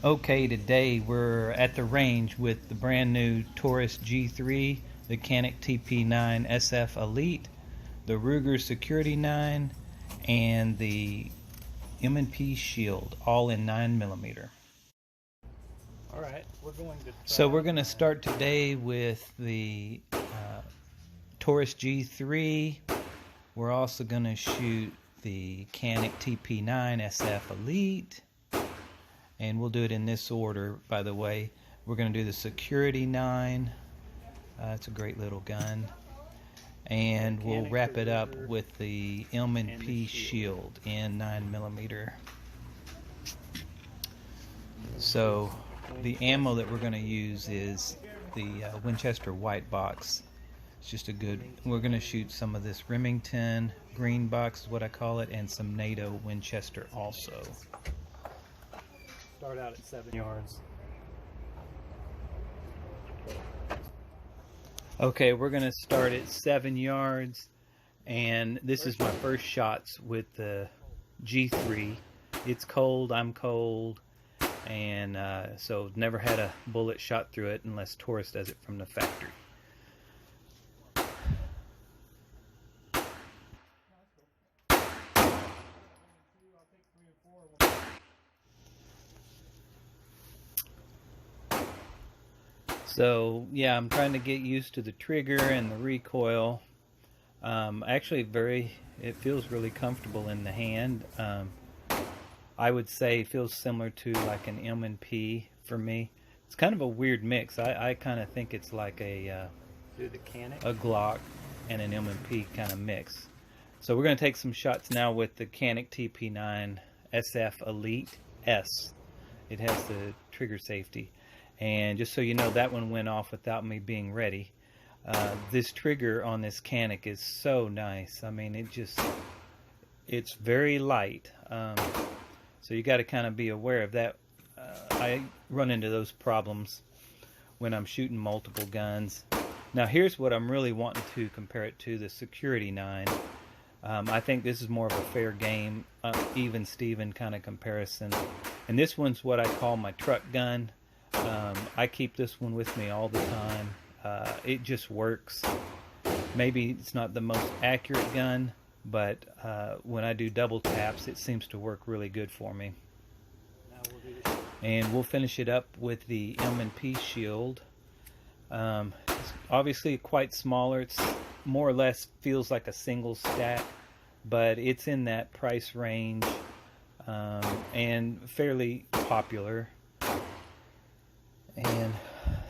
Okay, today we're at the range with the brand new Taurus G3, the Canik TP9SF Elite, the Ruger Security 9, and the M&P Shield, all in 9mm. Alright, we're going to So we're going to start today with the Taurus G3. We're also going to shoot the Canik TP9SF Elite. And we'll do it in this order, by the way. We're going to do the Security 9. It's a great little gun. And we'll wrap it up with the M&P Shield in 9mm. So the ammo that we're going to use is the Winchester white box. It's just a good, we're going to shoot some of this Remington green box is what I call it, and some NATO Winchester also. Start out at 7 yards. Okay, we're going to start at 7 yards, and this is my first shots with the G3. It's cold, I'm cold, and so never had a bullet shot through it unless Taurus does it from the factory. So yeah, I'm trying to get used to the trigger and the recoil. Actually, it feels really comfortable in the hand. I would say it feels similar to like an M&P for me. It's kind of a weird mix. I kind of think it's like a Glock and an M&P kind of mix. So we're going to take some shots now with the Canik TP9SF Elite S. It has the trigger safety. And just so you know, that one went off without me being ready. This trigger on this Canik is so nice. I mean, it's very light. So you got to kind of be aware of that. I run into those problems when I'm shooting multiple guns. Now here's what I'm really wanting to compare it to, the Security 9. I think this is more of a fair game, even Steven kind of comparison. And this one's what I call my truck gun. I keep this one with me all the time. It just works. Maybe it's not the most accurate gun, but when I do double taps, it seems to work really good for me. And we'll finish it up with the M&P Shield. It's obviously quite smaller. It's more or less feels like a single stack, but it's in that price range and fairly popular. And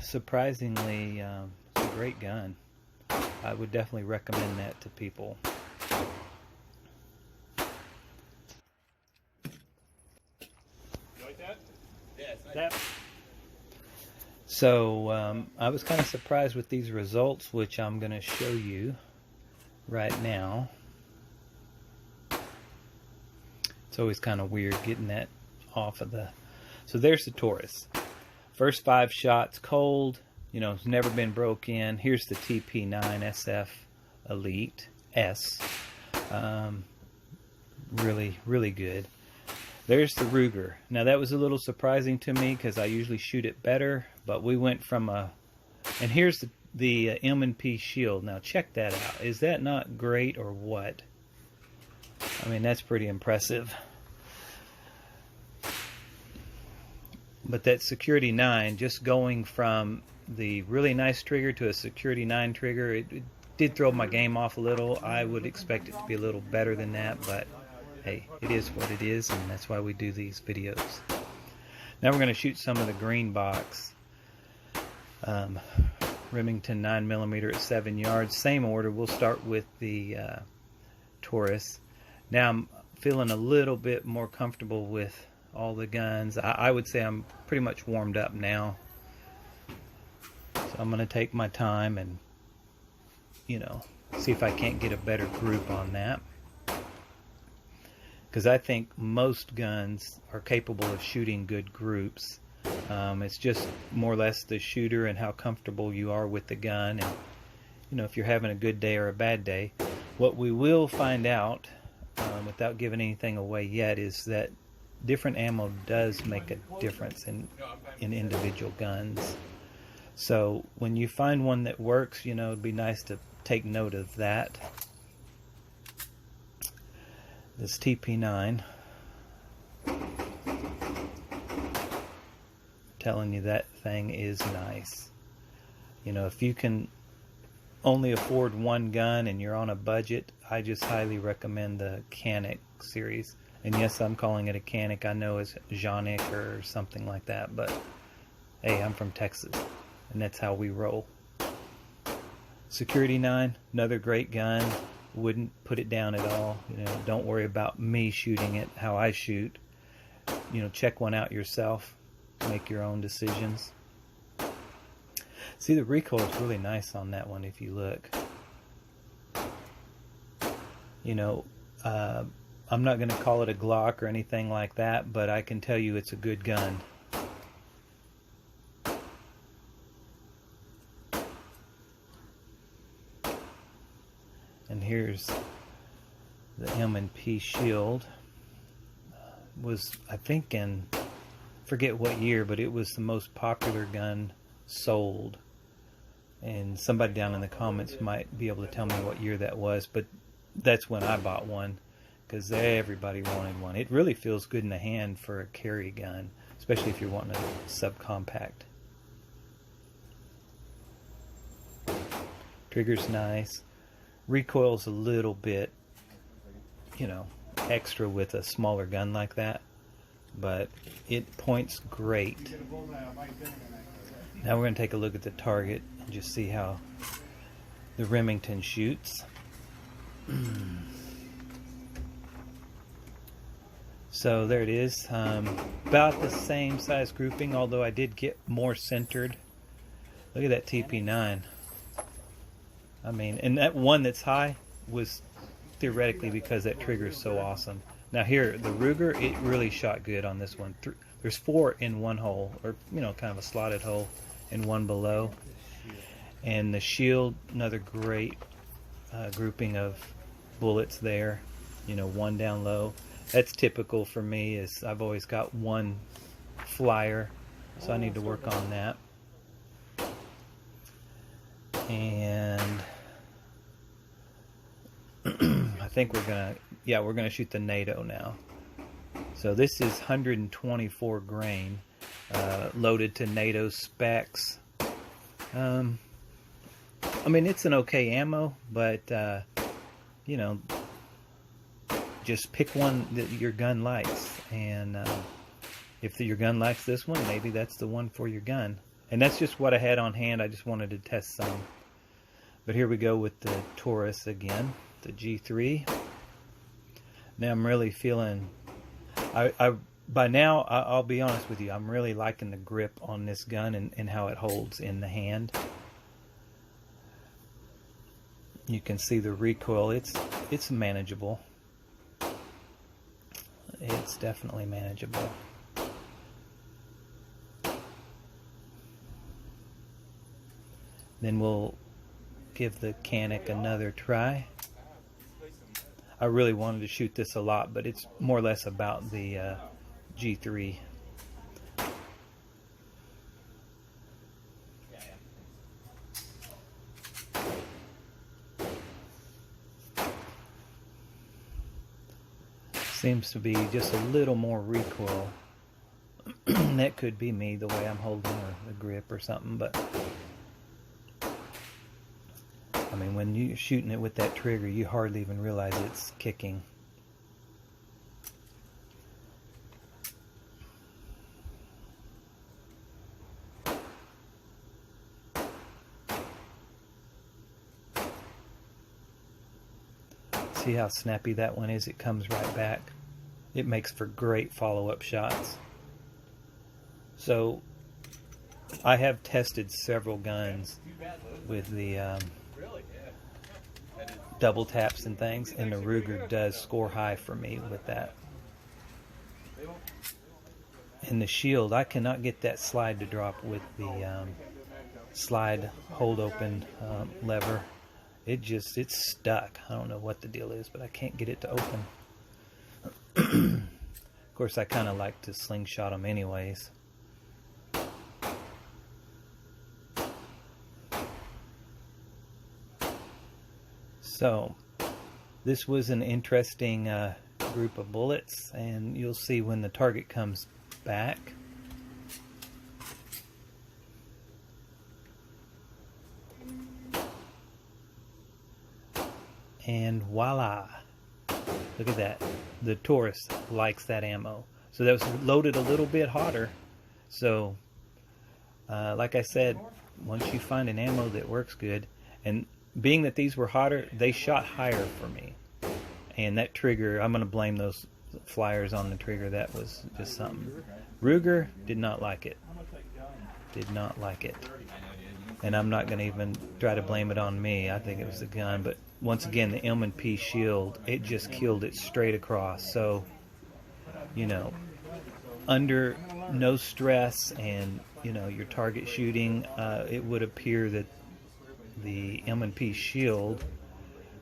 surprisingly, it's a great gun. I would definitely recommend that to people. You like that? Yes. So I was kind of surprised with these results, which I'm going to show you right now. It's always kind of weird getting that off of the... So there's the Taurus. First 5 shots, cold, you know, it's never been broke in. Here's the TP9SF Elite S. Really, really good. There's the Ruger. Now that was a little surprising to me because I usually shoot it better, but we went from a... And here's the M&P Shield. Now check that out. Is that not great or what? I mean, that's pretty impressive. But that Security 9, just going from the really nice trigger to a Security 9 trigger, it did throw my game off a little. I would expect it to be a little better than that, but hey, it is what it is, and that's why we do these videos. Now we're going to shoot some of the green box. Remington 9mm at 7 yards. Same order. We'll start with the Taurus. Now I'm feeling a little bit more comfortable with all the guns. I would say I'm pretty much warmed up now. So I'm going to take my time and, you know, see if I can't get a better group on that. Because I think most guns are capable of shooting good groups. It's just more or less the shooter and how comfortable you are with the gun. And, you know, if you're having a good day or a bad day. What we will find out, without giving anything away yet, is that different ammo does make a difference in individual guns. So when you find one that works, you know, it'd be nice to take note of that. This TP9, telling you that thing is nice. You know, if you can only afford one gun and you're on a budget, I just highly recommend the Canik series. And yes, I'm calling it a Canik. I know it's Canik or something like that, but hey, I'm from Texas, and that's how we roll. Security 9, another great gun. Wouldn't put it down at all. You know, don't worry about me shooting it how I shoot. You know, check one out yourself. Make your own decisions. See, the recoil is really nice on that one if you look. You know, I'm not going to call it a Glock or anything like that, but I can tell you it's a good gun. And here's the M&P shield. Was, I think, in, forget what year, but it was the most popular gun sold. And somebody down in the comments might be able to tell me what year that was, but that's when I bought one, because everybody wanted one. It really feels good in the hand for a carry gun, especially if you're wanting a subcompact. Trigger's nice. Recoil's a little bit, you know, extra with a smaller gun like that, but it points great. Now we're going to take a look at the target and just see how the Remington shoots. So there it is, about the same size grouping, although I did get more centered. Look at that TP9. I mean, and that one that's high was theoretically because that trigger is so awesome. Now here, the Ruger, it really shot good on this one. There's 4 in one hole, or, you know, kind of a slotted hole, and one below. And the shield, another great grouping of bullets there. You know, one down low. That's typical for me, is I've always got one flyer, so I need to work on that. And I think we're gonna shoot the NATO now. So this is 124 grain, loaded to NATO specs. I mean, it's an okay ammo, but you know, just pick one that your gun likes, and if your gun likes this one, maybe that's the one for your gun. And that's just what I had on hand. I just wanted to test some. But here we go with the Taurus again, the G3. Now I'm really feeling, by now, I'll be honest with you, I'm really liking the grip on this gun and how it holds in the hand. You can see the recoil. It's manageable. It's definitely manageable. Then we'll give the Canik another try. I really wanted to shoot this a lot, but it's more or less about the G3. Seems to be just a little more recoil. That could be me, the way I'm holding, or the grip or something, but I mean, when you're shooting it with that trigger, you hardly even realize it's kicking. See how snappy that one is? It comes right back. It makes for great follow-up shots. So I have tested several guns with the double taps and things, and the Ruger does score high for me with that. And the shield, I cannot get that slide to drop with the slide hold open lever. It's stuck. I don't know what the deal is, but I can't get it to open. Of course, I kind of like to slingshot them anyways. So, this was an interesting group of bullets, and you'll see when the target comes back. And voila! Look at that. The Taurus likes that ammo. So that was loaded a little bit hotter. So, like I said, once you find an ammo that works good, and being that these were hotter, they shot higher for me. And that trigger, I'm going to blame those flyers on the trigger. That was just something. Ruger did not like it. Did not like it. And I'm not going to even try to blame it on me. I think it was the gun. But once again, the M&P shield, it just killed it straight across. So, you know, under no stress and, you know, your target shooting, it would appear that the M&P shield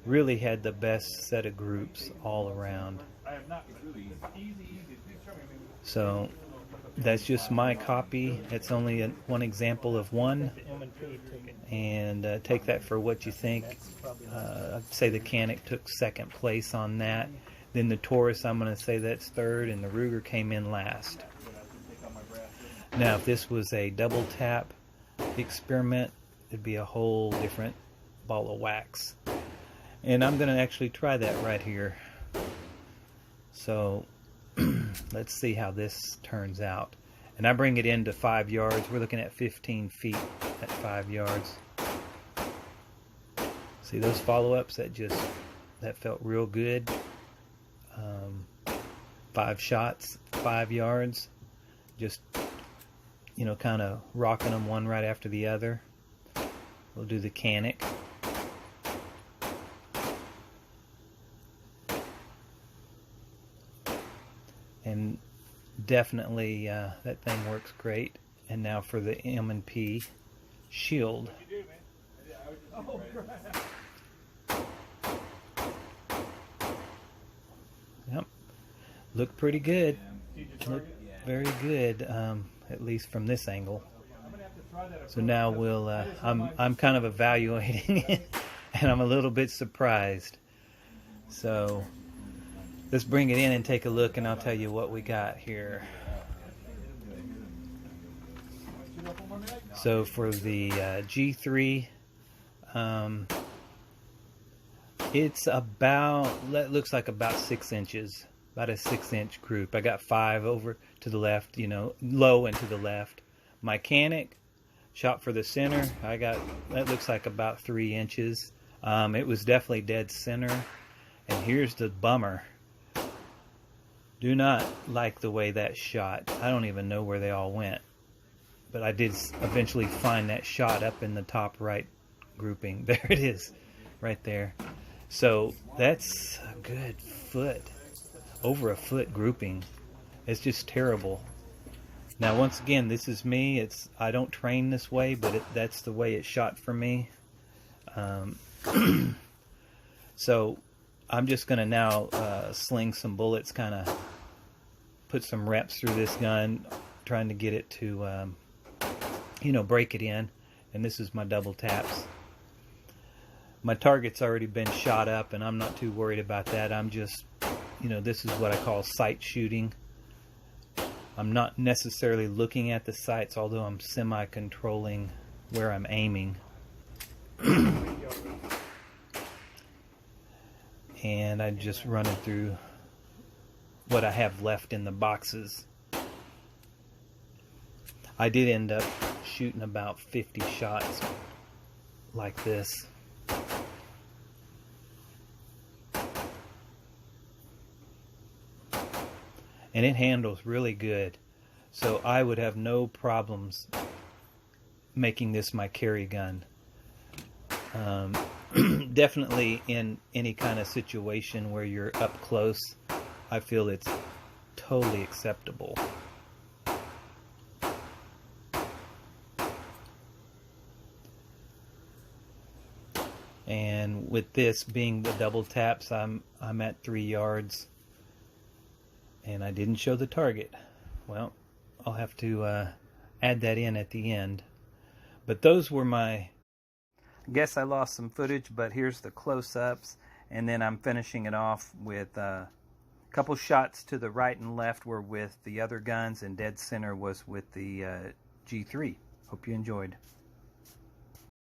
really had the best set of groups all around. So that's just my copy. It's only one example of one, and take that for what you think. I'd say the Canik took second place on that. Then the Taurus, I'm going to say that's third, and the Ruger came in last. Now, if this was a double tap experiment, it'd be a whole different ball of wax. And I'm going to actually try that right here. So let's see how this turns out. And I bring it into 5 yards. We're looking at 15 feet at 5 yards. See those follow-ups? That felt real good. 5 shots, 5 yards. Just, you know, kind of rocking them one right after the other. We'll do the Canik. And definitely that thing works great. And now for the M&P shield. Yep, look pretty good. Look very good, at least from this angle. So now we'll. I'm kind of evaluating it, and I'm a little bit surprised. So let's bring it in and take a look, and I'll tell you what we got here. So for the G3, it's about, that looks like about 6 inches, about a 6-inch group. I got 5 over to the left, you know, low and to the left. My Canik, shot for the center, I got, that looks like about 3 inches. It was definitely dead center. And here's the bummer. Do not like the way that shot. I don't even know where they all went. But I did eventually find that shot up in the top right grouping. There it is, right there. So that's a good foot, over a foot grouping. It's just terrible. Now, once again, this is me. I don't train this way, but that's the way it shot for me. So I'm just going to now sling some bullets, kind of put some reps through this gun, trying to get it to, you know, break it in. And this is my double taps. My target's already been shot up, and I'm not too worried about that. I'm just, you know, this is what I call sight shooting. I'm not necessarily looking at the sights, although I'm semi-controlling where I'm aiming. And I'm just running through what I have left in the boxes. I did end up shooting about 50 shots like this. And it handles really good. So I would have no problems making this my carry gun. Definitely in any kind of situation where you're up close, I feel it's totally acceptable. And with this being the double taps, I'm at 3 yards. and I didn't show the target. Well, I'll have to add that in at the end. But those were my... I guess I lost some footage, but here's the close-ups, and then I'm finishing it off with a couple shots to the right and left were with the other guns, and dead center was with the G3. Hope you enjoyed.